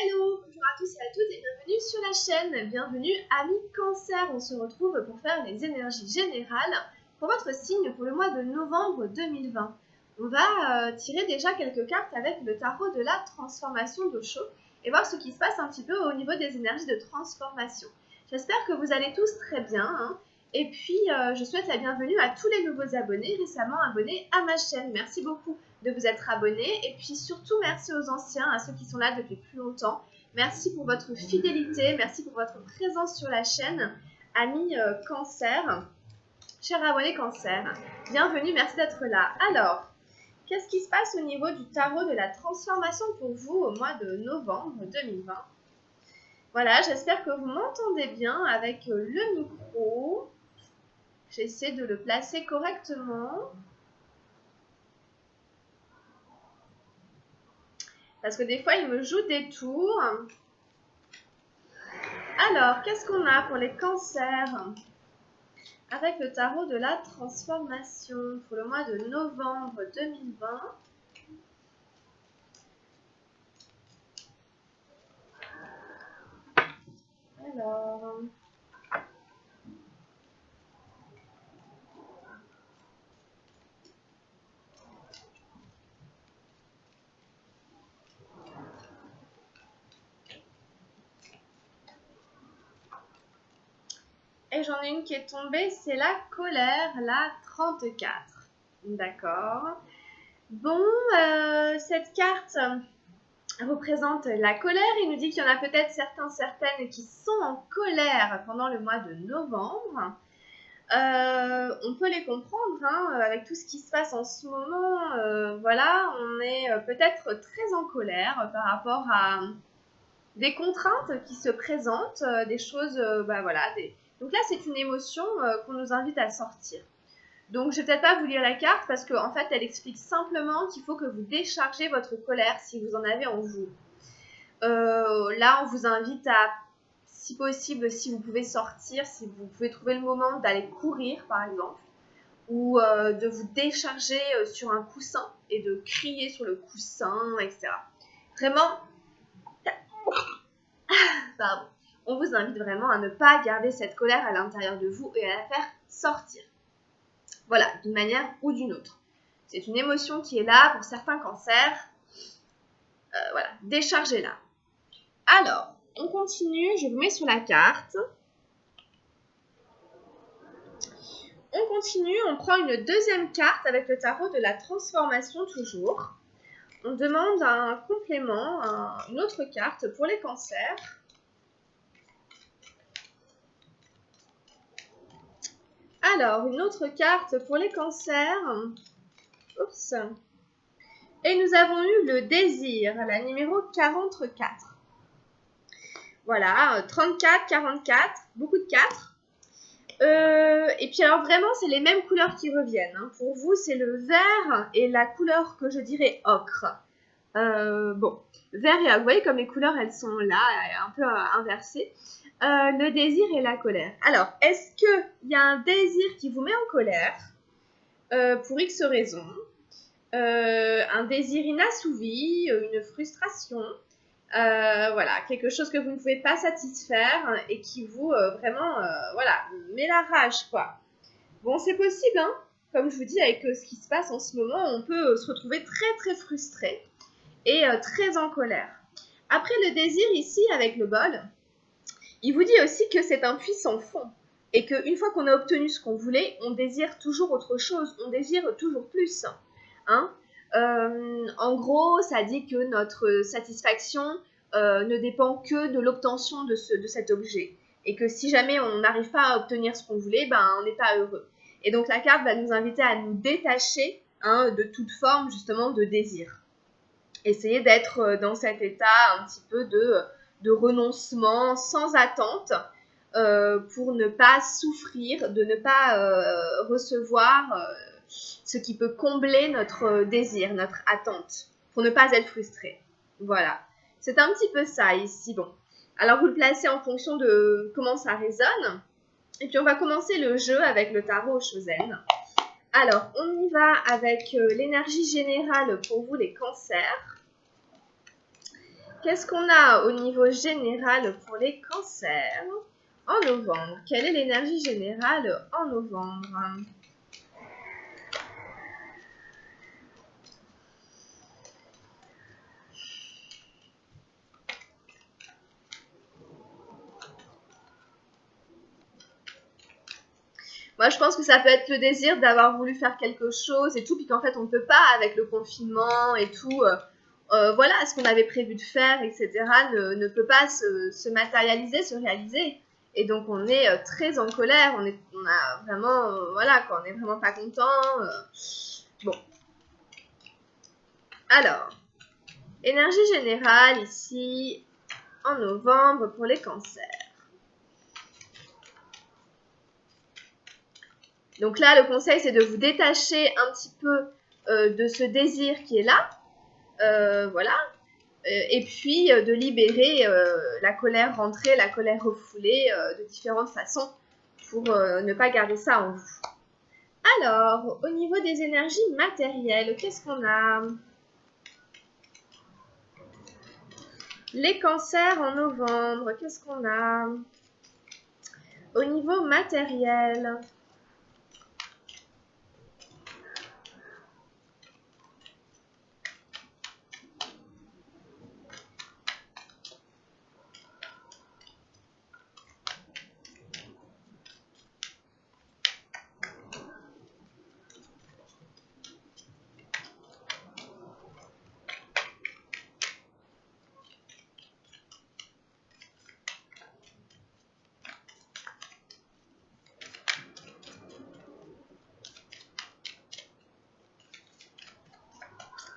Hello, bonjour à tous et à toutes et bienvenue sur la chaîne. Bienvenue amis Cancer, on se retrouve pour faire les énergies générales pour votre signe pour le mois de novembre 2020. On va tirer déjà quelques cartes avec le tarot de la transformation d'Osho et voir ce qui se passe un petit peu au niveau des énergies de transformation. J'espère que vous allez tous très bien hein. Et puis je souhaite la bienvenue à tous les nouveaux abonnés récemment abonnés à ma chaîne. Merci beaucoup de vous être abonnés et puis surtout merci aux anciens, à ceux qui sont là depuis plus longtemps. Merci pour votre fidélité, merci pour votre présence sur la chaîne, amis Cancer, chers abonnés Cancer. Bienvenue, merci d'être là. Alors, qu'est-ce qui se passe au niveau du tarot de la transformation pour vous au mois de novembre 2020? Voilà, j'espère que vous m'entendez bien avec le micro. J'essaie de le placer correctement. Parce que des fois, il me joue des tours. Alors, qu'est-ce qu'on a pour les cancers avec le tarot de la transformation pour le mois de novembre 2020? Alors... Et j'en ai une qui est tombée, c'est la colère, la 34. D'accord. Bon, cette carte représente la colère. Il nous dit qu'il y en a peut-être certaines qui sont en colère pendant le mois de novembre. On peut les comprendre hein, avec tout ce qui se passe en ce moment. Voilà, on est peut-être très en colère par rapport à des contraintes qui se présentent, des choses, voilà. Donc là, c'est une émotion qu'on nous invite à sortir. Donc, je ne vais peut-être pas vous lire la carte parce qu'en fait, elle explique simplement qu'il faut que vous déchargez votre colère si vous en avez en vous. Là, on vous invite à, si possible, si vous pouvez sortir, si vous pouvez trouver le moment d'aller courir, par exemple, ou de vous décharger sur un coussin et de crier sur le coussin, etc. Vraiment, pardon. On vous invite vraiment à ne pas garder cette colère à l'intérieur de vous et à la faire sortir. Voilà, d'une manière ou d'une autre. C'est une émotion qui est là pour certains cancers. Voilà, déchargez-la. Alors, on continue, je vous mets sur la carte. On continue, on prend une deuxième carte avec le tarot de la transformation toujours. On demande un complément, une autre carte pour les cancers. Alors, une autre carte pour les cancers. Oups. Et nous avons eu le désir, la numéro 44. Voilà, 34, 44, beaucoup de 4. Et puis alors vraiment, c'est les mêmes couleurs qui reviennent. Hein. Pour vous, c'est le vert et la couleur que je dirais ocre. Bon, vert et ocre, vous voyez comme les couleurs, elles sont là, un peu inversées. Le désir et la colère. Alors, est-ce qu'il y a un désir qui vous met en colère pour X raisons? Un désir inassouvi, une frustration, voilà, quelque chose que vous ne pouvez pas satisfaire et qui vous vraiment, voilà, met la rage, quoi. Bon, c'est possible, hein. Comme je vous dis, avec ce qui se passe en ce moment, on peut se retrouver très, très frustré et très en colère. Après le désir ici, avec le bol, il vous dit aussi que c'est un puits sans fond et qu'une fois qu'on a obtenu ce qu'on voulait, on désire toujours autre chose, on désire toujours plus. Hein. En gros, ça dit que notre satisfaction ne dépend que de l'obtention de cet objet et que si jamais on n'arrive pas à obtenir ce qu'on voulait, ben, on n'est pas heureux. Et donc la carte va nous inviter à nous détacher hein, de toute forme justement de désir. Essayer d'être dans cet état un petit peu de renoncement sans attente pour ne pas souffrir, de ne pas recevoir ce qui peut combler notre désir, notre attente, pour ne pas être frustré. Voilà, c'est un petit peu ça ici. Bon, alors vous le placez en fonction de comment ça résonne. Et puis on va commencer le jeu avec le tarot Shozen. Alors, on y va avec l'énergie générale pour vous les cancers. Qu'est-ce qu'on a au niveau général pour les cancers en novembre? Quelle est l'énergie générale en novembre? Moi, je pense que ça peut être le désir d'avoir voulu faire quelque chose et tout, puis qu'en fait, on ne peut pas avec le confinement et tout. Voilà, ce qu'on avait prévu de faire, etc., ne peut pas se matérialiser, se réaliser. Et donc, on est très en colère. On a vraiment, voilà, quoi, on n'est vraiment pas content. Bon. Alors, énergie générale ici, en novembre, pour les cancers. Donc là, le conseil, c'est de vous détacher un petit peu de ce désir qui est là. Voilà. Et puis de libérer la colère rentrée, la colère refoulée de différentes façons pour ne pas garder ça en vous. Alors, au niveau des énergies matérielles, qu'est-ce qu'on a? Les cancers en novembre, qu'est-ce qu'on a? Au niveau matériel,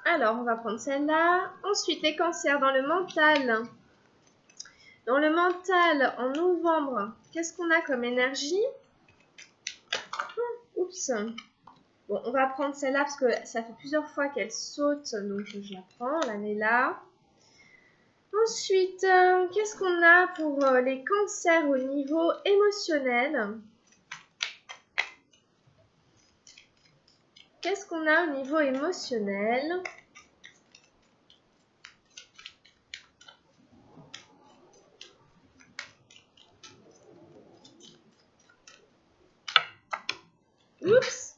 alors, on va prendre celle-là. Ensuite, les cancers dans le mental. Dans le mental, en novembre, qu'est-ce qu'on a comme énergie? Oups. Bon, on va prendre celle-là parce que ça fait plusieurs fois qu'elle saute, donc je la prends, la mets là. Ensuite, qu'est-ce qu'on a pour les cancers au niveau émotionnel? Qu'est-ce qu'on a au niveau émotionnel? Oups!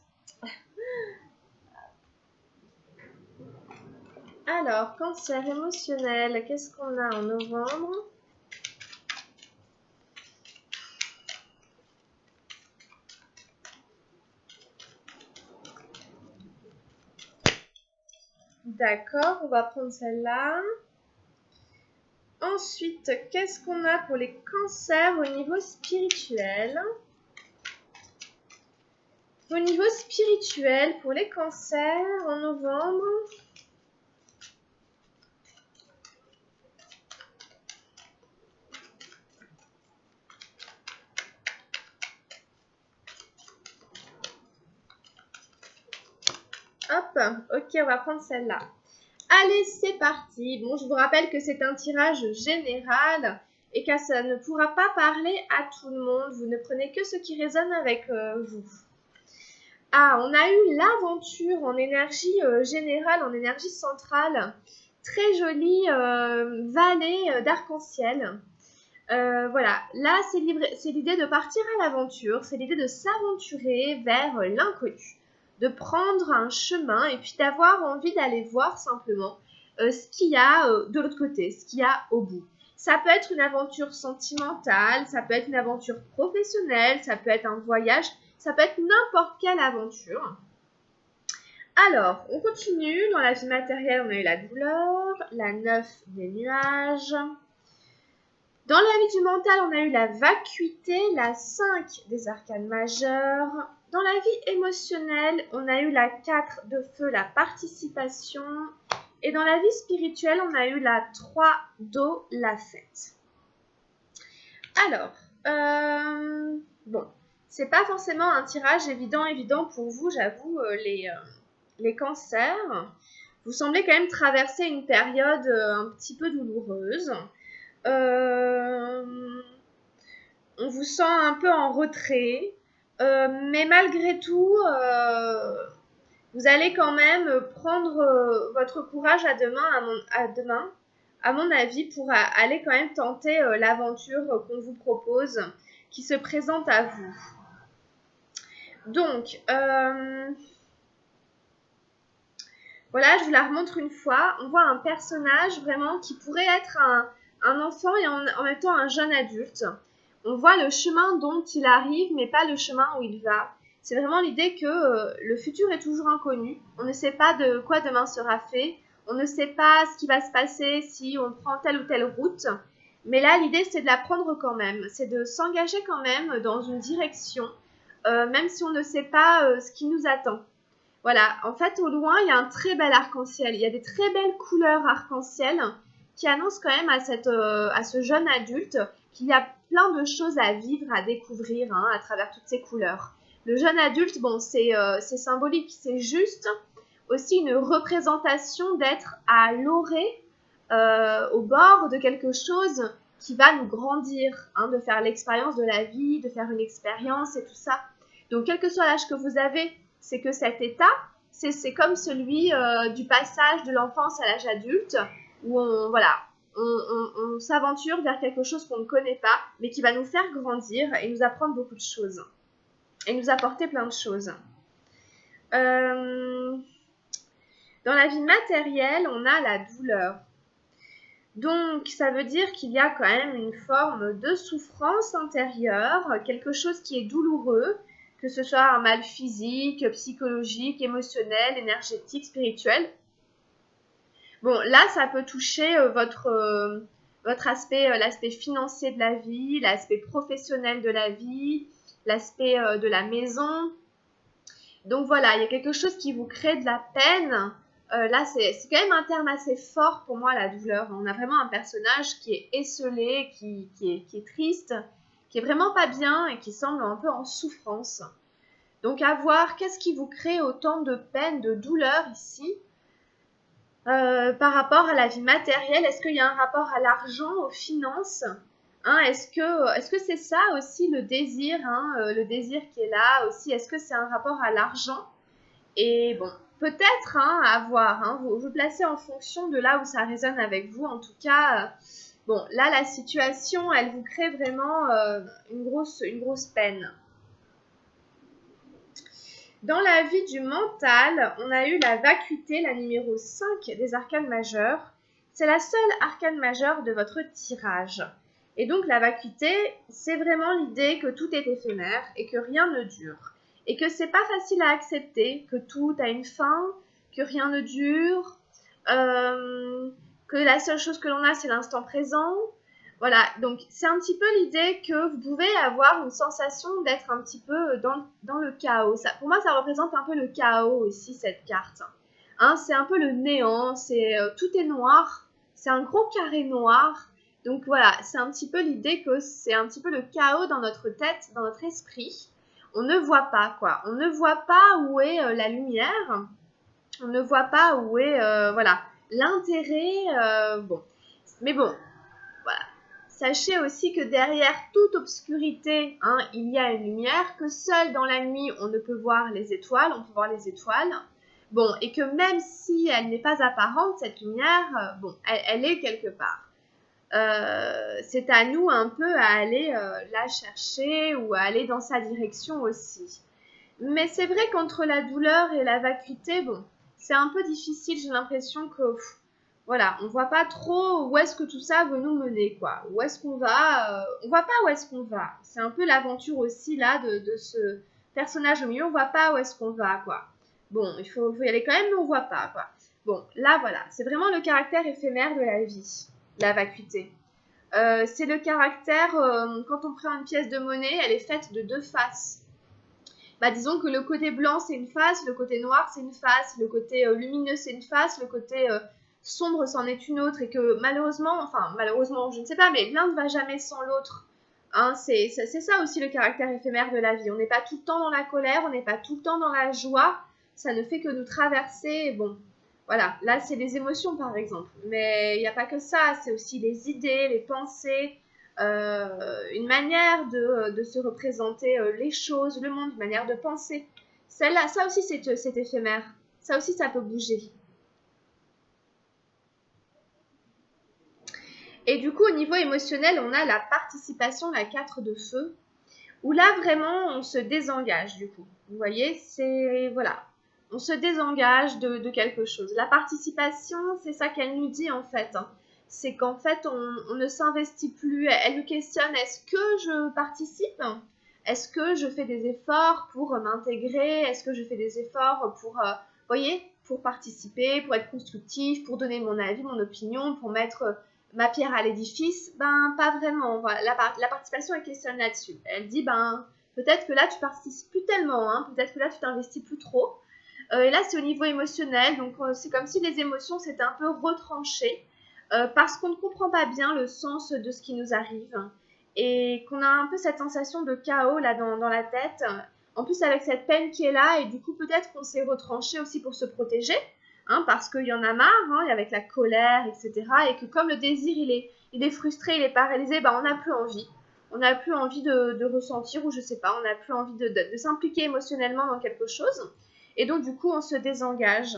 Alors, cancer émotionnel, qu'est-ce qu'on a en novembre? D'accord, on va prendre celle-là. Ensuite, qu'est-ce qu'on a pour les cancers au niveau spirituel? Au niveau spirituel, pour les cancers en novembre, hop, ok, on va prendre celle-là. Allez, c'est parti. Bon, je vous rappelle que c'est un tirage général et que ça ne pourra pas parler à tout le monde. Vous ne prenez que ce qui résonne avec vous. Ah, on a eu l'aventure en énergie générale, en énergie centrale. Très jolie vallée d'arc-en-ciel. Voilà, là c'est l'idée de partir à l'aventure, c'est l'idée de s'aventurer vers l'inconnu, de prendre un chemin et puis d'avoir envie d'aller voir simplement ce qu'il y a de l'autre côté, ce qu'il y a au bout. Ça peut être une aventure sentimentale, ça peut être une aventure professionnelle, ça peut être un voyage, ça peut être n'importe quelle aventure. Alors, on continue. Dans la vie matérielle, on a eu la douleur, la 9 des nuages. Dans la vie du mental, on a eu la vacuité, la 5 des arcanes majeures. Dans la vie émotionnelle, on a eu la 4 de feu, la participation. Et dans la vie spirituelle, on a eu la 3 d'eau, la fête. Alors, bon, c'est pas forcément un tirage évident pour vous, j'avoue, les cancers. Vous semblez quand même traverser une période un petit peu douloureuse. On vous sent un peu en retrait, mais malgré tout, vous allez quand même prendre votre courage à deux mains, à mon avis, pour aller quand même tenter l'aventure qu'on vous propose, qui se présente à vous. Donc, voilà, je vous la remontre une fois. On voit un personnage vraiment qui pourrait être un enfant et en même temps un jeune adulte. On voit le chemin dont il arrive, mais pas le chemin où il va. C'est vraiment l'idée que le futur est toujours inconnu. On ne sait pas de quoi demain sera fait. On ne sait pas ce qui va se passer si on prend telle ou telle route. Mais là, l'idée, c'est de la prendre quand même. C'est de s'engager quand même dans une direction, même si on ne sait pas ce qui nous attend. Voilà, en fait, au loin, il y a un très bel arc-en-ciel. Il y a des très belles couleurs arc-en-ciel qui annoncent quand même à ce jeune adulte qu'il y a plein de choses à vivre, à découvrir à travers toutes ces couleurs. Le jeune adulte, bon, c'est symbolique, c'est juste aussi une représentation d'être à l'orée, au bord de quelque chose qui va nous grandir, de faire l'expérience de la vie, de faire une expérience et tout ça. Donc, quel que soit l'âge que vous avez, c'est que cet état, c'est comme celui du passage de l'enfance à l'âge adulte, où on s'aventure vers quelque chose qu'on ne connaît pas, mais qui va nous faire grandir et nous apprendre beaucoup de choses, et nous apporter plein de choses. Dans la vie matérielle, on a la douleur. Donc, ça veut dire qu'il y a quand même une forme de souffrance intérieure, quelque chose qui est douloureux, que ce soit un mal physique, psychologique, émotionnel, énergétique, spirituel. Bon, là, ça peut toucher votre aspect, l'aspect financier de la vie, l'aspect professionnel de la vie, l'aspect de la maison. Donc voilà, il y a quelque chose qui vous crée de la peine. Là, c'est quand même un terme assez fort pour moi, la douleur. On a vraiment un personnage qui est esseulé, qui est triste, qui est vraiment pas bien et qui semble un peu en souffrance. Donc à voir, qu'est-ce qui vous crée autant de peine, de douleur ici par rapport à la vie matérielle? Est-ce qu'il y a un rapport à l'argent, aux finances est-ce que c'est ça aussi le désir, le désir qui est là aussi? Est-ce que c'est un rapport à l'argent? Et bon, peut-être à voir, vous placez en fonction de là où ça résonne avec vous. En tout cas, bon, là, la situation, elle vous crée vraiment une grosse peine. Dans la vie du mental, on a eu la vacuité, la numéro 5 des arcanes majeures. C'est la seule arcane majeure de votre tirage. Et donc la vacuité, c'est vraiment l'idée que tout est éphémère et que rien ne dure. Et que c'est pas facile à accepter, que tout a une fin, que rien ne dure, que la seule chose que l'on a, c'est l'instant présent. Voilà, donc c'est un petit peu l'idée que vous pouvez avoir une sensation d'être un petit peu dans le chaos. Ça, pour moi, ça représente un peu le chaos aussi, cette carte. C'est un peu le néant, tout est noir, c'est un gros carré noir. Donc voilà, c'est un petit peu l'idée que c'est un petit peu le chaos dans notre tête, dans notre esprit. On ne voit pas, quoi. On ne voit pas où est la lumière. On ne voit pas où est, l'intérêt. Bon. Mais bon, voilà. Sachez aussi que derrière toute obscurité, il y a une lumière, que seul dans la nuit, on ne peut voir les étoiles, on peut voir les étoiles. Bon, et que même si elle n'est pas apparente, cette lumière, elle est quelque part. C'est à nous un peu à aller la chercher ou à aller dans sa direction aussi. Mais c'est vrai qu'entre la douleur et la vacuité, bon, c'est un peu difficile, j'ai l'impression que, voilà, on voit pas trop où est-ce que tout ça veut nous mener, quoi. Où est-ce qu'on va on voit pas où est-ce qu'on va. C'est un peu l'aventure aussi, là, de ce personnage au milieu, on voit pas où est-ce qu'on va, quoi. Bon, il faut y aller quand même, mais on voit pas, quoi. Bon, là, voilà, c'est vraiment le caractère éphémère de la vie, la vacuité. C'est le caractère, quand on prend une pièce de monnaie, elle est faite de deux faces. Disons que le côté blanc, c'est une face, le côté noir, c'est une face, le côté lumineux, c'est une face, le côté sombre, c'en est une autre, et que malheureusement, je ne sais pas, mais l'un ne va jamais sans l'autre. C'est ça aussi le caractère éphémère de la vie. On n'est pas tout le temps dans la colère, on n'est pas tout le temps dans la joie, ça ne fait que nous traverser, bon, voilà, là c'est les émotions par exemple, mais il n'y a pas que ça, c'est aussi les idées, les pensées, une manière de se représenter les choses, le monde, une manière de penser. Celle-là, ça aussi c'est éphémère, ça aussi ça peut bouger. Et du coup, au niveau émotionnel, on a la participation, la 4 de feu, où là, vraiment, on se désengage, du coup. Vous voyez, c'est, voilà, on se désengage de quelque chose. La participation, c'est ça qu'elle nous dit, en fait, hein. C'est qu'en fait, on ne s'investit plus. Elle nous questionne, est-ce que je participe? Est-ce que je fais des efforts pour m'intégrer? Est-ce que je fais des efforts pour, voyez, pour participer, pour être constructif, pour donner mon avis, mon opinion, pour mettre ma pierre à l'édifice? Ben, pas vraiment. Voilà, la participation, elle questionne là-dessus. Elle dit, ben, peut-être que là, tu participes plus tellement, hein, peut-être que là, tu t'investis plus trop. Et là, c'est au niveau émotionnel, donc c'est comme si les émotions s'étaient un peu retranchées parce qu'on ne comprend pas bien le sens de ce qui nous arrive et qu'on a un peu cette sensation de chaos là dans la tête. En plus, avec cette peine qui est là, et du coup, peut-être qu'on s'est retranché aussi pour se protéger, hein, parce qu'il y en a marre, hein, avec la colère, etc. Et que comme le désir, il est frustré, il est paralysé, ben, on n'a plus envie. On n'a plus envie de ressentir, ou je sais pas, on n'a plus envie de s'impliquer émotionnellement dans quelque chose. Et donc, du coup, on se désengage.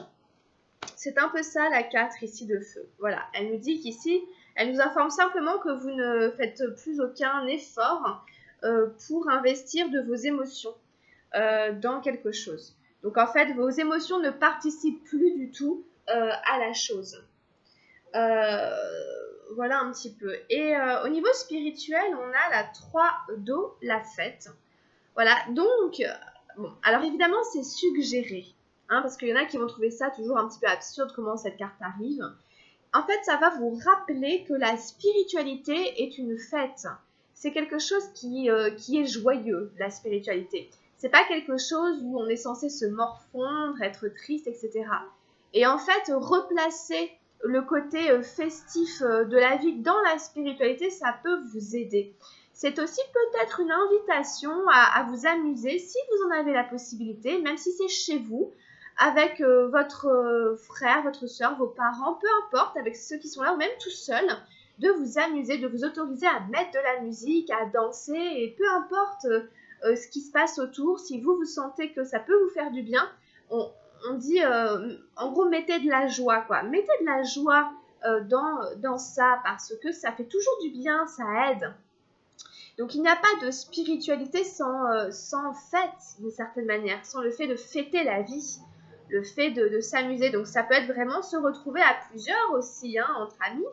C'est un peu ça la 4 ici de feu. Voilà, elle nous dit qu'ici, elle nous informe simplement que vous ne faites plus aucun effort pour investir de vos émotions dans quelque chose. Donc, en fait, vos émotions ne participent plus du tout à la chose. Voilà un petit peu. Et au niveau spirituel, on a la 3 d'eau, la fête. Voilà, donc, bon, alors évidemment, c'est suggéré, hein, parce qu'il y en a qui vont trouver ça toujours un petit peu absurde comment cette carte arrive. En fait, ça va vous rappeler que la spiritualité est une fête. C'est quelque chose qui est joyeux, la spiritualité. C'est pas quelque chose où on est censé se morfondre, être triste, etc. Et en fait, replacer le côté festif de la vie dans la spiritualité, ça peut vous aider. C'est aussi peut-être une invitation à vous amuser si vous en avez la possibilité, même si c'est chez vous, avec votre frère, votre soeur, vos parents, peu importe, avec ceux qui sont là ou même tout seul, de vous amuser, de vous autoriser à mettre de la musique, à danser, et peu importe ce qui se passe autour, si vous sentez que ça peut vous faire du bien, on dit, en gros, mettez de la joie, quoi. Mettez de la joie dans ça, parce que ça fait toujours du bien, ça aide. Donc il n'y a pas de spiritualité sans fête, d'une certaine manière, sans le fait de fêter la vie, le fait de s'amuser. Donc ça peut être vraiment se retrouver à plusieurs aussi, hein, entre amis,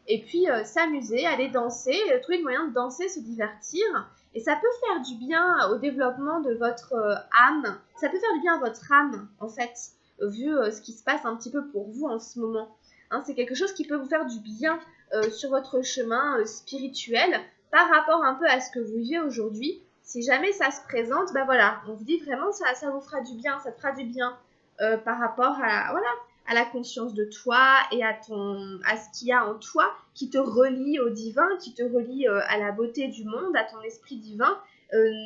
et puis s'amuser, aller danser, trouver le moyen de danser, se divertir. Et ça peut faire du bien au développement de votre âme, ça peut faire du bien à votre âme, en fait, vu ce qui se passe un petit peu pour vous en ce moment. Hein, c'est quelque chose qui peut vous faire du bien sur votre chemin spirituel, par rapport un peu à ce que vous vivez aujourd'hui. Si jamais ça se présente, ben voilà, on vous dit vraiment ça vous fera du bien, ça te fera du bien par rapport à, voilà, à la conscience de toi et à ce qu'il y a en toi qui te relie au divin, qui te relie à la beauté du monde, à ton esprit divin.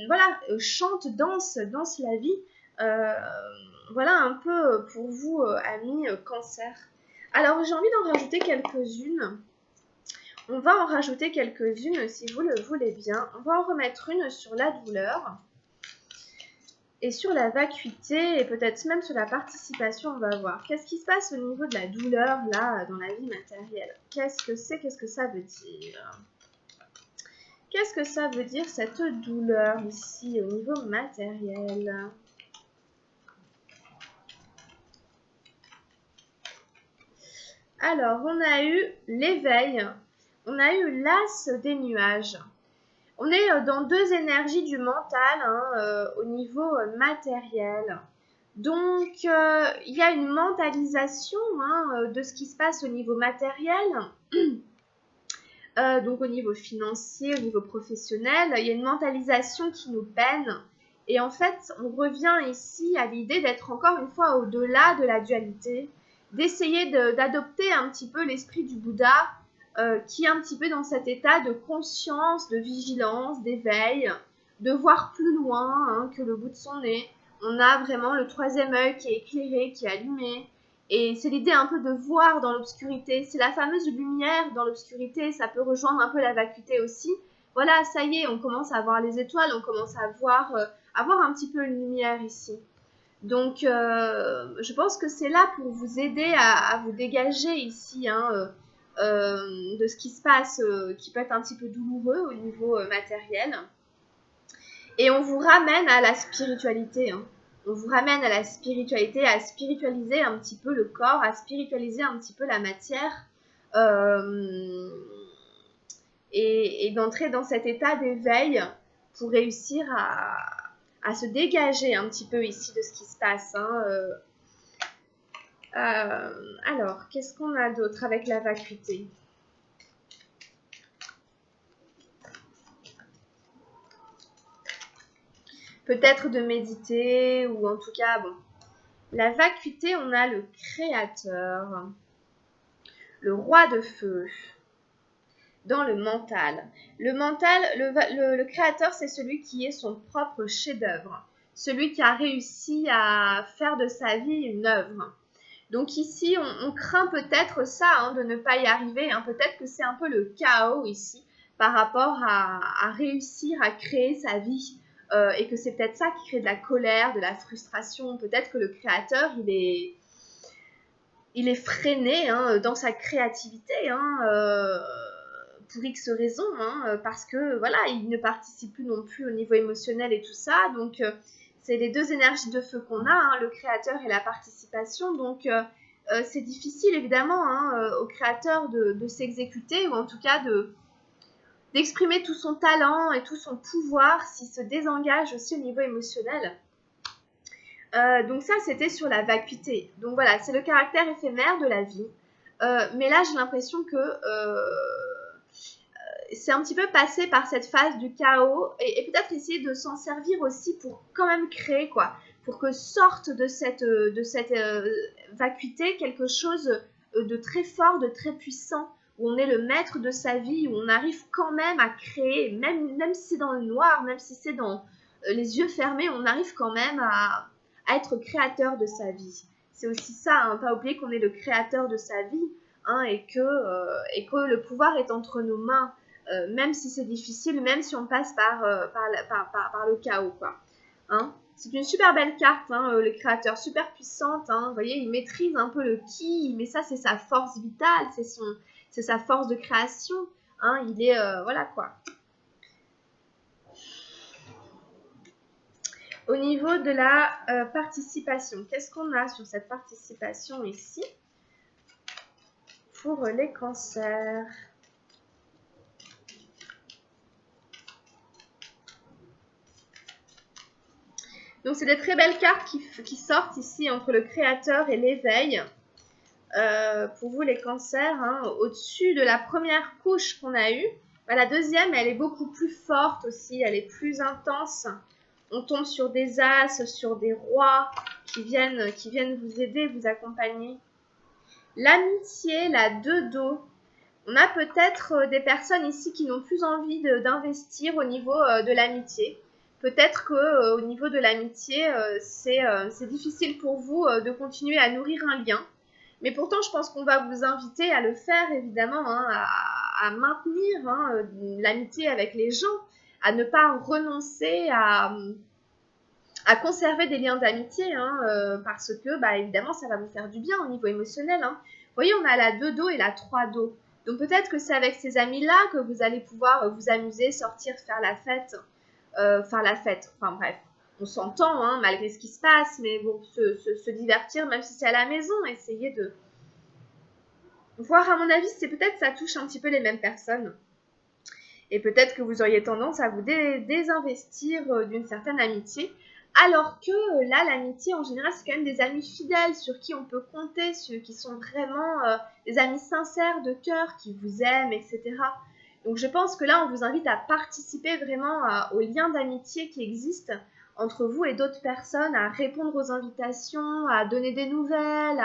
Voilà, chante, danse la vie. Voilà un peu pour vous, amis Cancer. Alors j'ai envie d'en rajouter quelques-unes. On va en rajouter quelques-unes si vous le voulez bien. On va en remettre une sur la douleur et sur la vacuité et peut-être même sur la participation. On va voir. Qu'est-ce qui se passe au niveau de la douleur là dans la vie matérielle? Qu'est-ce que c'est? Qu'est-ce que ça veut dire? Qu'est-ce que ça veut dire cette douleur ici au niveau matériel? Alors, on a eu l'éveil. On a eu l'as des nuages. On est dans deux énergies du mental, hein, au niveau matériel. Donc, il y a une mentalisation, hein, de ce qui se passe au niveau matériel, donc au niveau financier, au niveau professionnel. Il y a une mentalisation qui nous peine. Et en fait, on revient ici à l'idée d'être encore une fois au-delà de la dualité, d'essayer d'adopter un petit peu l'esprit du Bouddha, qui est un petit peu dans cet état de conscience, de vigilance, d'éveil, de voir plus loin, hein, que le bout de son nez. On a vraiment le troisième œil qui est éclairé, qui est allumé. Et c'est l'idée un peu de voir dans l'obscurité. C'est la fameuse lumière dans l'obscurité. Ça peut rejoindre un peu la vacuité aussi. Voilà, ça y est, on commence à voir les étoiles, on commence à voir un petit peu une lumière ici. Donc, je pense que c'est là pour vous aider à vous dégager ici, hein, de ce qui se passe, qui peut être un petit peu douloureux au niveau matériel. Et on vous ramène à la spiritualité. Hein. On vous ramène à la spiritualité, à spiritualiser un petit peu le corps, à spiritualiser un petit peu la matière. Et d'entrer dans cet état d'éveil pour réussir à se dégager un petit peu ici de ce qui se passe. Hein. Alors, qu'est-ce qu'on a d'autre avec la vacuité? Peut-être de méditer, ou en tout cas, bon. La vacuité, on a le créateur, le roi de feu, dans le mental. Le mental, le créateur, c'est celui qui est son propre chef-d'œuvre, celui qui a réussi à faire de sa vie une œuvre. Donc ici, on craint peut-être ça, hein, de ne pas y arriver. Hein. Peut-être que c'est un peu le chaos ici par rapport à réussir à créer sa vie. Et que c'est peut-être ça qui crée de la colère, de la frustration. Peut-être que le créateur, il est freiné, hein, dans sa créativité, hein, pour X raisons, hein, parce que voilà, il ne participe plus non plus au niveau émotionnel et tout ça. Donc c'est les deux énergies de feu qu'on a, hein, le créateur et la participation. Donc c'est difficile évidemment, hein, au créateur de s'exécuter, ou en tout cas d'exprimer tout son talent et tout son pouvoir s'il se désengage aussi au niveau émotionnel. Donc ça, c'était sur la vacuité. Donc voilà, c'est le caractère éphémère de la vie. Mais là, j'ai l'impression que c'est un petit peu passé par cette phase du chaos et peut-être essayer de s'en servir aussi pour quand même créer, quoi. Pour que sorte de cette vacuité quelque chose de très fort, de très puissant, où on est le maître de sa vie, où on arrive quand même à créer, même si c'est dans le noir, même si c'est dans les yeux fermés, on arrive quand même à être créateur de sa vie. C'est aussi ça, hein, pas oublier qu'on est le créateur de sa vie, hein, et que le pouvoir est entre nos mains, même si c'est difficile, même si on passe par le chaos, quoi. Hein. C'est une super belle carte, hein, le créateur, super puissante. Hein, vous voyez, il maîtrise un peu le ki, mais ça, c'est sa force vitale, c'est sa force de création. Hein, il est, voilà quoi. Au niveau de la participation, qu'est-ce qu'on a sur cette participation ici pour les cancers? Donc, c'est des très belles cartes qui sortent ici entre le créateur et l'éveil. Pour vous, les cancers, hein, au-dessus de la première couche qu'on a eue, la deuxième, elle est beaucoup plus forte aussi, elle est plus intense. On tombe sur des as, sur des rois qui viennent vous aider, vous accompagner. L'amitié, la deux dos. On a peut-être des personnes ici qui n'ont plus envie d'investir au niveau de l'amitié. Peut-être qu'au niveau de l'amitié, c'est difficile pour vous de continuer à nourrir un lien. Mais pourtant, je pense qu'on va vous inviter à le faire, évidemment, hein, à maintenir, hein, l'amitié avec les gens, à ne pas renoncer à conserver des liens d'amitié, hein, parce que, bah, évidemment, ça va vous faire du bien au niveau émotionnel. Hein. Vous voyez, on a la 2 dos et la 3 dos. Donc peut-être que c'est avec ces amis-là que vous allez pouvoir vous amuser, sortir, faire la fête. Enfin bref, on s'entend, hein, malgré ce qui se passe, mais bon, se divertir, même si c'est à la maison, essayer de voir, à mon avis, c'est peut-être ça touche un petit peu les mêmes personnes. Et peut-être que vous auriez tendance à vous désinvestir d'une certaine amitié. Alors que là, l'amitié, en général, c'est quand même des amis fidèles sur qui on peut compter, ceux qui sont vraiment des amis sincères de cœur, qui vous aiment, etc. Donc je pense que là, on vous invite à participer vraiment aux liens d'amitié qui existent entre vous et d'autres personnes, à répondre aux invitations, à donner des nouvelles,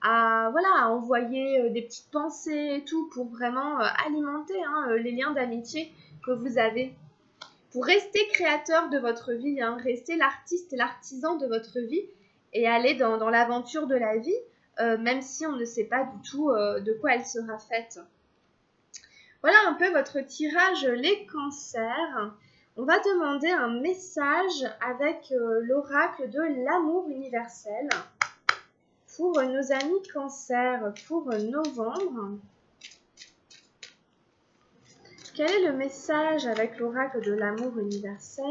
à envoyer des petites pensées et tout pour vraiment alimenter, hein, les liens d'amitié que vous avez. Pour rester créateur de votre vie, hein, rester l'artiste et l'artisan de votre vie et aller dans l'aventure de la vie, même si on ne sait pas du tout de quoi elle sera faite. Voilà un peu votre tirage les cancers. On va demander un message avec l'oracle de l'amour universel pour nos amis cancers pour novembre. Quel est le message avec l'oracle de l'amour universel?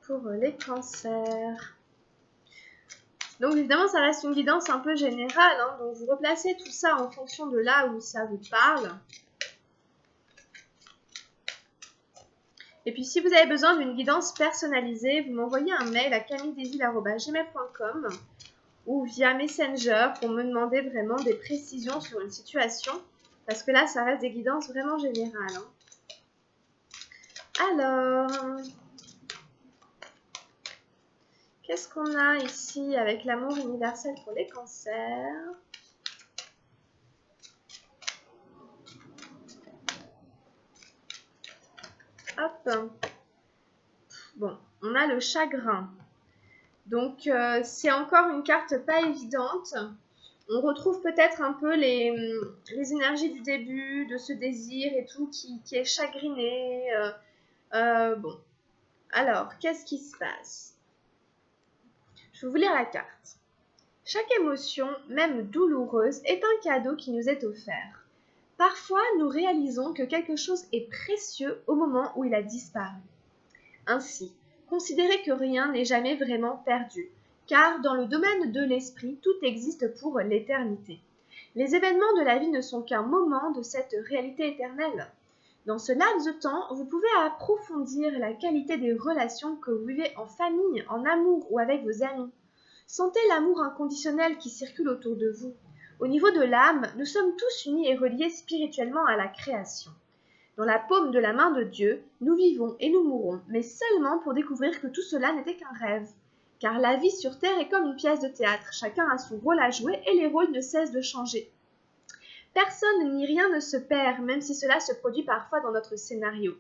Pour les cancers. Donc évidemment, ça reste une guidance un peu générale, hein, donc vous replacez tout ça en fonction de là où ça vous parle. Et puis si vous avez besoin d'une guidance personnalisée, vous m'envoyez un mail à camilledesil@gmail.com ou via Messenger pour me demander vraiment des précisions sur une situation, parce que là, ça reste des guidances vraiment générales. Hein. Alors, qu'est-ce qu'on a ici avec l'amour universel pour les cancers? Hop. Bon, on a le chagrin. Donc, c'est encore une carte pas évidente. On retrouve peut-être un peu les énergies du début, de ce désir et tout, qui est chagriné. Bon. Alors, qu'est-ce qui se passe? Je vais vous lire la carte. Chaque émotion, même douloureuse, est un cadeau qui nous est offert. Parfois, nous réalisons que quelque chose est précieux au moment où il a disparu. Ainsi, considérez que rien n'est jamais vraiment perdu, car dans le domaine de l'esprit, tout existe pour l'éternité. Les événements de la vie ne sont qu'un moment de cette réalité éternelle. Dans ce laps de temps, vous pouvez approfondir la qualité des relations que vous vivez en famille, en amour ou avec vos amis. Sentez l'amour inconditionnel qui circule autour de vous. Au niveau de l'âme, nous sommes tous unis et reliés spirituellement à la création. Dans la paume de la main de Dieu, nous vivons et nous mourons, mais seulement pour découvrir que tout cela n'était qu'un rêve. Car la vie sur Terre est comme une pièce de théâtre, chacun a son rôle à jouer et les rôles ne cessent de changer. Personne ni rien ne se perd, même si cela se produit parfois dans notre scénario.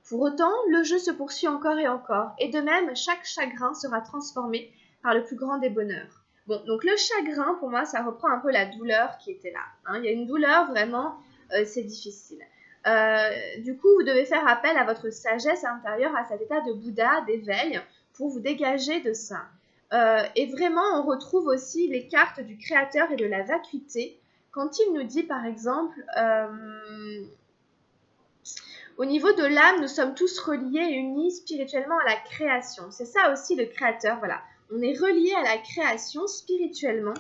Pour autant, le jeu se poursuit encore, et de même, chaque chagrin sera transformé par le plus grand des bonheurs. Bon, donc le chagrin, pour moi, ça reprend un peu la douleur qui était là. Hein. Il y a une douleur, vraiment, c'est difficile. Du coup, vous devez faire appel à votre sagesse intérieure, à cet état de Bouddha, d'éveil, pour vous dégager de ça. Et vraiment, on retrouve aussi les cartes du créateur et de la vacuité, quand il nous dit, par exemple, au niveau de l'âme, nous sommes tous reliés et unis spirituellement à la création. C'est ça aussi le créateur, voilà. On est reliés à la création spirituellement.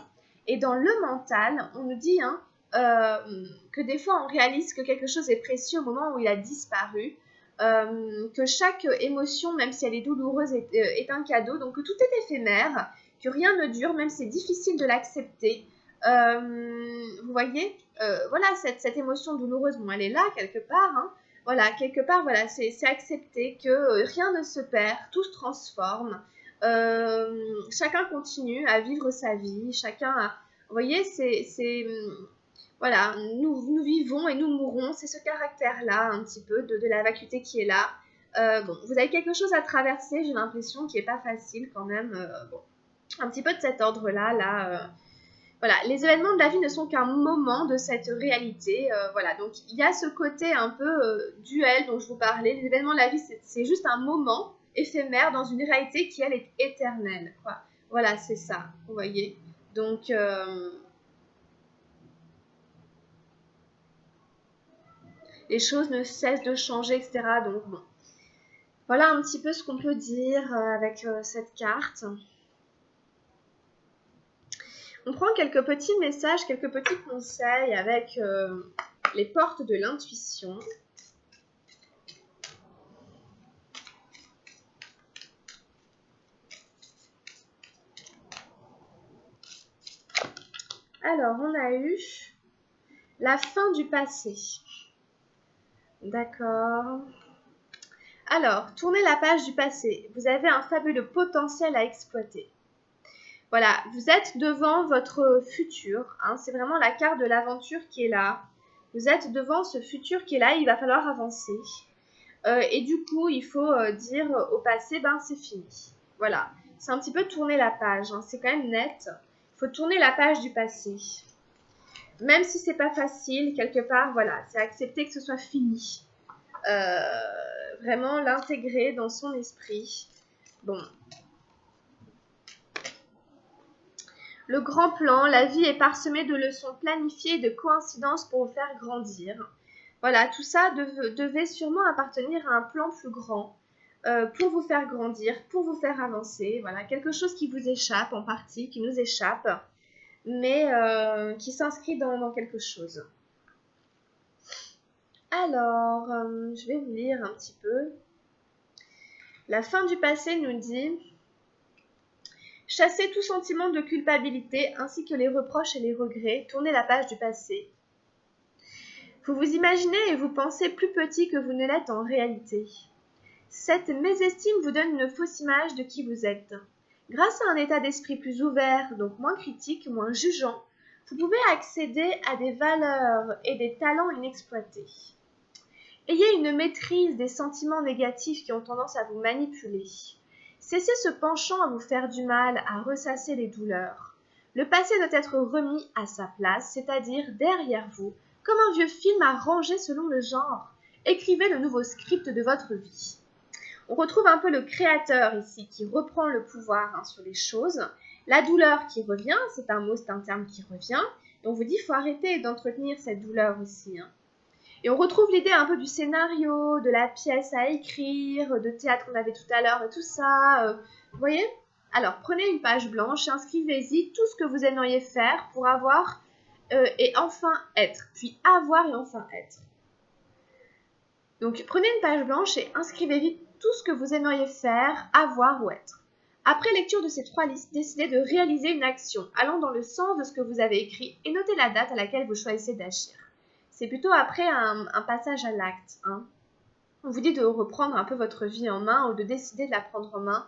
Et dans le mental, on nous dit que des fois, on réalise que quelque chose est précieux au moment où il a disparu. Que chaque émotion, même si elle est douloureuse, est un cadeau. Donc que tout est éphémère, que rien ne dure, même si c'est difficile de l'accepter. Vous voyez, voilà, cette émotion douloureuse, bon, elle est là quelque part, hein. Voilà, quelque part, voilà, c'est accepter que rien ne se perd, tout se transforme, chacun continue à vivre sa vie, chacun a... Vous voyez, voilà, nous vivons et nous mourrons, c'est ce caractère-là, un petit peu, de la vacuité qui est là. Bon, vous avez quelque chose à traverser, j'ai l'impression, qui n'est pas facile quand même, bon, un petit peu de cet ordre-là, là... Voilà, les événements de la vie ne sont qu'un moment de cette réalité. Voilà, donc il y a ce côté un peu duel dont je vous parlais. Les événements de la vie, c'est juste un moment éphémère dans une réalité qui, elle, est éternelle, quoi. Voilà, c'est ça, vous voyez. Donc, les choses ne cessent de changer, etc. Donc, bon. Voilà un petit peu ce qu'on peut dire avec cette carte. On prend quelques petits messages, quelques petits conseils avec les portes de l'intuition. Alors, on a eu la fin du passé. D'accord. Alors, tournez la page du passé. Vous avez un fabuleux potentiel à exploiter. Voilà, vous êtes devant votre futur. Hein, c'est vraiment la carte de l'aventure qui est là. Vous êtes devant ce futur qui est là, il va falloir avancer. Et du coup, il faut dire au passé, ben c'est fini. Voilà, c'est un petit peu tourner la page. Hein, c'est quand même net. Il faut tourner la page du passé. Même si c'est pas facile, quelque part, voilà, c'est accepter que ce soit fini. Vraiment l'intégrer dans son esprit. Bon. Le grand plan, la vie est parsemée de leçons planifiées et de coïncidences pour vous faire grandir. Voilà, tout ça devait sûrement appartenir à un plan plus grand pour vous faire grandir, pour vous faire avancer. Voilà, quelque chose qui vous échappe en partie, qui nous échappe, mais qui s'inscrit dans quelque chose. Alors, je vais vous lire un petit peu. La fin du passé nous dit « Chassez tout sentiment de culpabilité ainsi que les reproches et les regrets, tournez la page du passé. Vous vous imaginez et vous pensez plus petit que vous ne l'êtes en réalité. Cette mésestime vous donne une fausse image de qui vous êtes. Grâce à un état d'esprit plus ouvert, donc moins critique, moins jugeant, vous pouvez accéder à des valeurs et des talents inexploités. Ayez une maîtrise des sentiments négatifs qui ont tendance à vous manipuler. Cessez ce penchant à vous faire du mal, à ressasser les douleurs. Le passé doit être remis à sa place, c'est-à-dire derrière vous, comme un vieux film à ranger selon le genre. Écrivez le nouveau script de votre vie. » On retrouve un peu le créateur ici qui reprend le pouvoir sur les choses. La douleur qui revient, c'est un mot, c'est un terme qui revient. Et on vous dit qu'il faut arrêter d'entretenir cette douleur aussi. Et on retrouve l'idée un peu du scénario, de la pièce à écrire, de théâtre qu'on avait tout à l'heure et tout ça. Vous voyez? Alors, prenez une page blanche et inscrivez-y tout ce que vous aimeriez faire pour avoir et enfin être. Puis avoir et enfin être. Donc, prenez une page blanche et inscrivez-y tout ce que vous aimeriez faire, avoir ou être. Après lecture de ces 3 listes, décidez de réaliser une action allant dans le sens de ce que vous avez écrit et notez la date à laquelle vous choisissez d'agir. C'est plutôt après un passage à l'acte. On vous dit de reprendre un peu votre vie en main ou de décider de la prendre en main.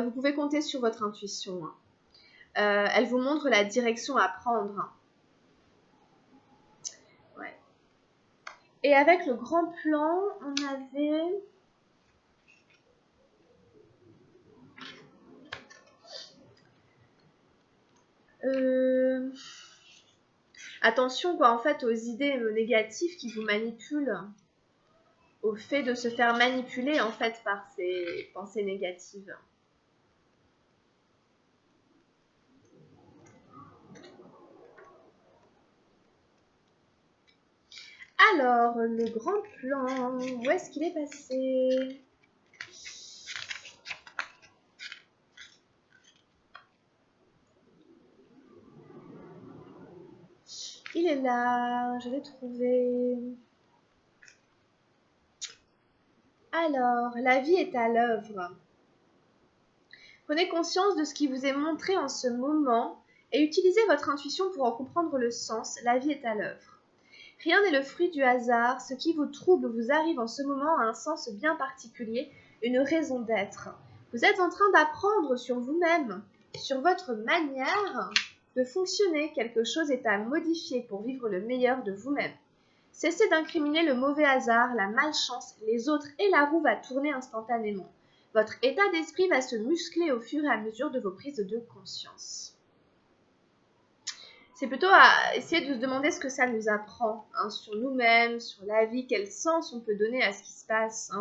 Vous pouvez compter sur votre intuition. Elle vous montre la direction à prendre. Ouais. Et avec le grand plan, on avait... Attention quoi, en fait, aux idées négatives qui vous manipulent, au fait de se faire manipuler en fait par ces pensées négatives. Alors, le grand plan, où est-ce qu'il est passé? Il est là, je l'ai trouvé. Alors, la vie est à l'œuvre. Prenez conscience de ce qui vous est montré en ce moment et utilisez votre intuition pour en comprendre le sens. La vie est à l'œuvre. Rien n'est le fruit du hasard. Ce qui vous trouble vous arrive en ce moment à un sens bien particulier, une raison d'être. Vous êtes en train d'apprendre sur vous-même, sur votre manière de fonctionner. Quelque chose est à modifier pour vivre le meilleur de vous-même. Cessez d'incriminer le mauvais hasard, la malchance, les autres et la roue va tourner instantanément. Votre état d'esprit va se muscler au fur et à mesure de vos prises de conscience. C'est plutôt à essayer de se demander ce que ça nous apprend sur nous-mêmes, sur la vie, quel sens on peut donner à ce qui se passe,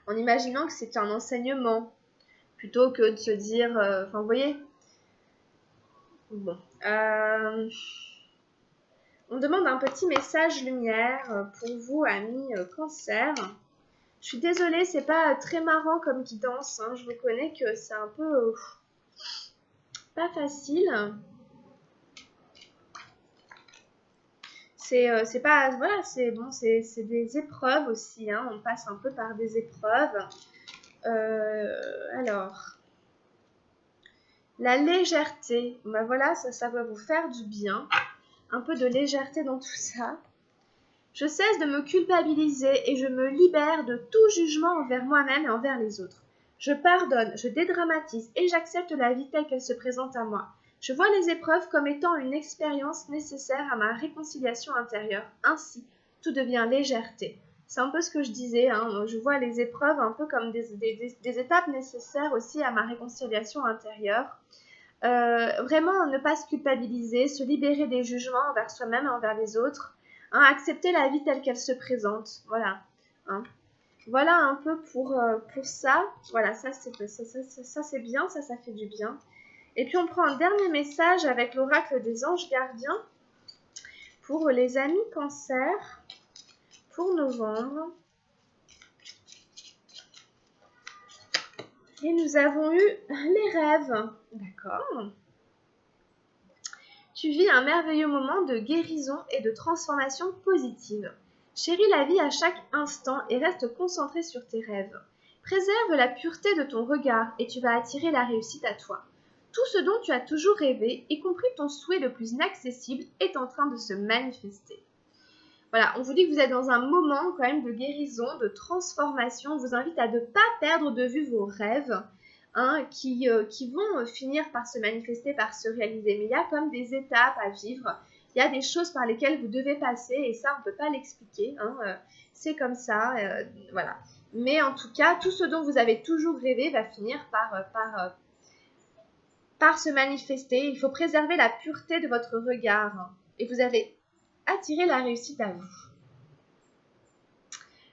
en imaginant que c'est un enseignement, plutôt que de se dire, vous voyez. Bon. On demande un petit message lumière pour vous, amis Cancer. Je suis désolée, c'est pas très marrant comme guidance. Je reconnais que c'est un peu pas facile. C'est pas, voilà, c'est bon, c'est des épreuves aussi. On passe un peu par des épreuves. Alors, la légèreté. Ben voilà, ça va vous faire du bien. Un peu de légèreté dans tout ça. Je cesse de me culpabiliser et je me libère de tout jugement envers moi-même et envers les autres. Je pardonne, je dédramatise et j'accepte la vie telle qu'elle se présente à moi. Je vois les épreuves comme étant une expérience nécessaire à ma réconciliation intérieure. Ainsi, tout devient légèreté. C'est un peu ce que je disais, je vois les épreuves un peu comme des étapes nécessaires aussi à ma réconciliation intérieure. Vraiment, ne pas se culpabiliser, se libérer des jugements envers soi-même et envers les autres. Accepter la vie telle qu'elle se présente, voilà. Hein. Voilà un peu pour ça. Voilà, ça c'est bien, ça fait du bien. Et puis on prend un dernier message avec l'oracle des anges gardiens pour les amis Cancer pour novembre. Et nous avons eu les rêves. D'accord. Tu vis un merveilleux moment de guérison et de transformation positive. Chéris la vie à chaque instant et reste concentré sur tes rêves. Préserve la pureté de ton regard et tu vas attirer la réussite à toi. Tout ce dont tu as toujours rêvé, y compris ton souhait le plus inaccessible, est en train de se manifester. Voilà, on vous dit que vous êtes dans un moment quand même de guérison, de transformation. On vous invite à ne pas perdre de vue vos rêves, hein, qui vont finir par se manifester, par se réaliser. Mais il y a comme des étapes à vivre. Il y a des choses par lesquelles vous devez passer et ça, on ne peut pas l'expliquer. Hein, c'est comme ça, voilà. Mais en tout cas, tout ce dont vous avez toujours rêvé va finir par se manifester. Il faut préserver la pureté de votre regard. Et vous avez attiré la réussite à vous.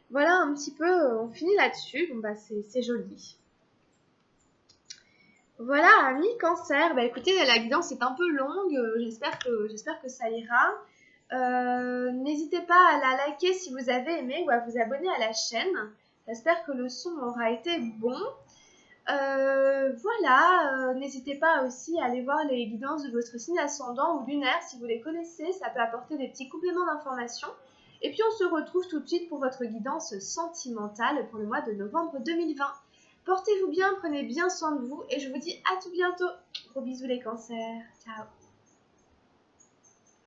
Voilà un petit peu, on finit là-dessus. Bon bah c'est joli. Voilà, amis Cancer. Bah écoutez, la guidance est un peu longue. J'espère que ça ira. N'hésitez pas à la liker si vous avez aimé ou à vous abonner à la chaîne. J'espère que le son aura été bon. Voilà, n'hésitez pas aussi à aller voir les guidances de votre signe ascendant ou lunaire si vous les connaissez, ça peut apporter des petits compléments d'information. Et puis on se retrouve tout de suite pour votre guidance sentimentale pour le mois de novembre 2020. Portez-vous bien, prenez bien soin de vous et je vous dis à tout bientôt. Gros bisous les cancers, ciao.